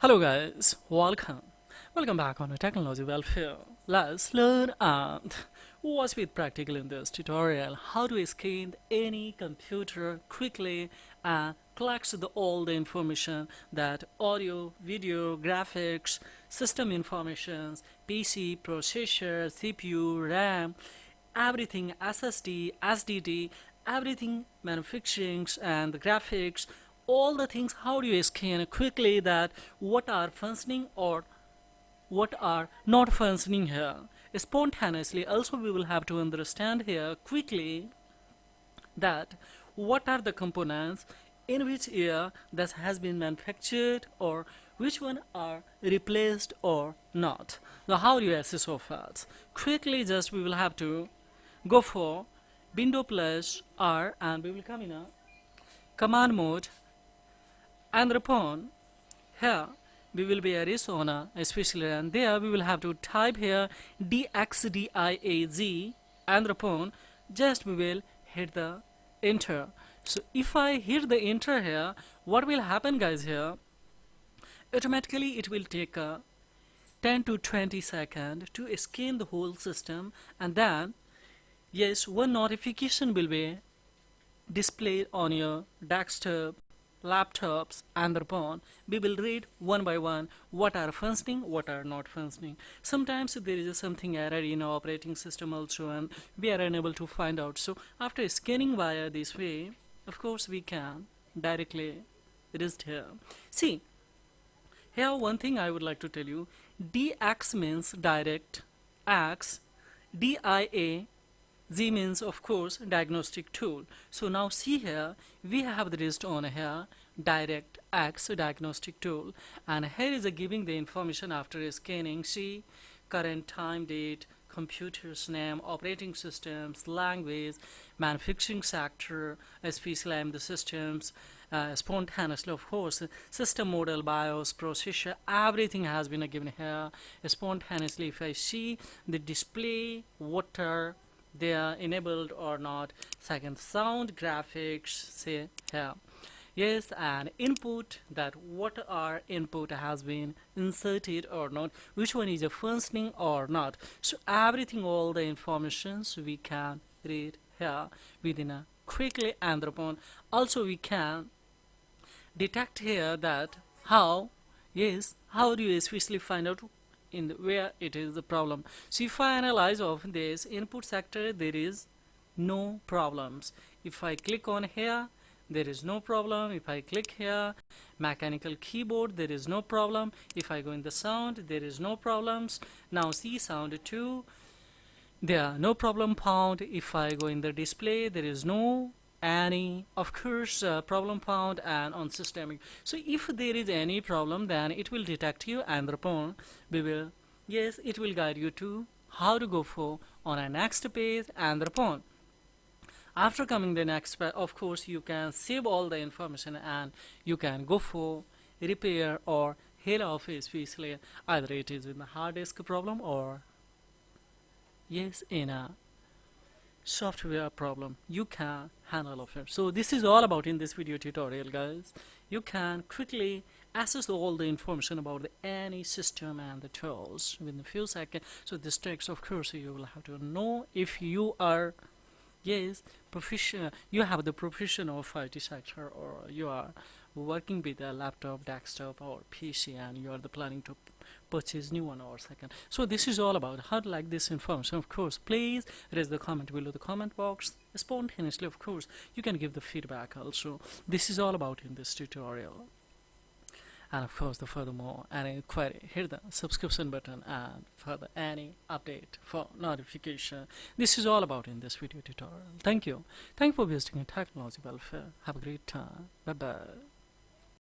Hello guys, welcome back on the Technology Welfare. Let's learn and watch with practical in this tutorial how to scan any computer quickly and collects all the information that audio, video, graphics, system information, PC, processor, CPU, RAM, everything, SSD, SDD, everything manufacturing and the graphics, all the things. How do you scan quickly that what are functioning or what are not functioning here spontaneously. Also we will have to understand here quickly that what are the components in which year that has been manufactured or which one are replaced or not. Now how do you assess of that? Quickly, just we will have to go for window plus R and we will come in a command mode, and upon here we will be Arizona especially, and there we will have to type here DXDIAZ, and upon just we will hit the enter. So if I hit the enter here, what will happen guys here, automatically it will take a 10 to 20 seconds to scan the whole system, and then yes, one notification will be displayed on your desktop, laptops, and thereupon we will read one by one what are functioning, what are not functioning. Sometimes there is something error in our operating system also and we are unable to find out. So after scanning via this way, of course we can directly read here. See, here one thing I would like to tell you, DX means direct, X, DIA Z means of course diagnostic tool. So now see here we have the list on here direct X diagnostic tool, and here is a giving the information after scanning. See current time, date, computer's name, operating systems, language, manufacturing sector, especially the systems, spontaneously of course, system model, BIOS, processor, everything has been given here spontaneously. If I see the display, what are they are enabled or not, second sound, graphics, say here, yes, and input, that what are input has been inserted or not, which one is a functioning or not. So everything, all the informations we can read here within a quickly, and upon also we can detect here that how, yes, how do you especially find out in the, where it is the problem. So if I analyze of this input sector, there is no problems. If I click on here, there is no problem. If I click here, mechanical keyboard, there is no problem. If I go in the sound, there is no problems. Now see sound 2, there are no problem found. If I go in the display, there is no any of course problem found, and on systemic. So if there is any problem, then it will detect you, and upon we will, yes, it will guide you to how to go for on a next page, and upon after coming the next page, of course you can save all the information and you can go for repair or heal off, especially either it is with the hard disk problem or yes in a software problem, you can handle of it. So this is all about in this video tutorial guys. You can quickly access all the information about the any system and the tools within a few seconds. So this takes, of course, you will have to know if you are, yes, professional, you have the profession of IT sector, or you are working with a laptop, desktop, or PC, and you are the planning to purchase new one or second. So this is all about how to like this information. Of course, please raise the comment below the comment box spontaneously. Of course, you can give the feedback also. This is all about in this tutorial. And of course, the furthermore any query, hit the subscription button, and further any update for notification. This is all about in this video tutorial. Thank you for visiting Technology Welfare. Have a great time. Bye bye.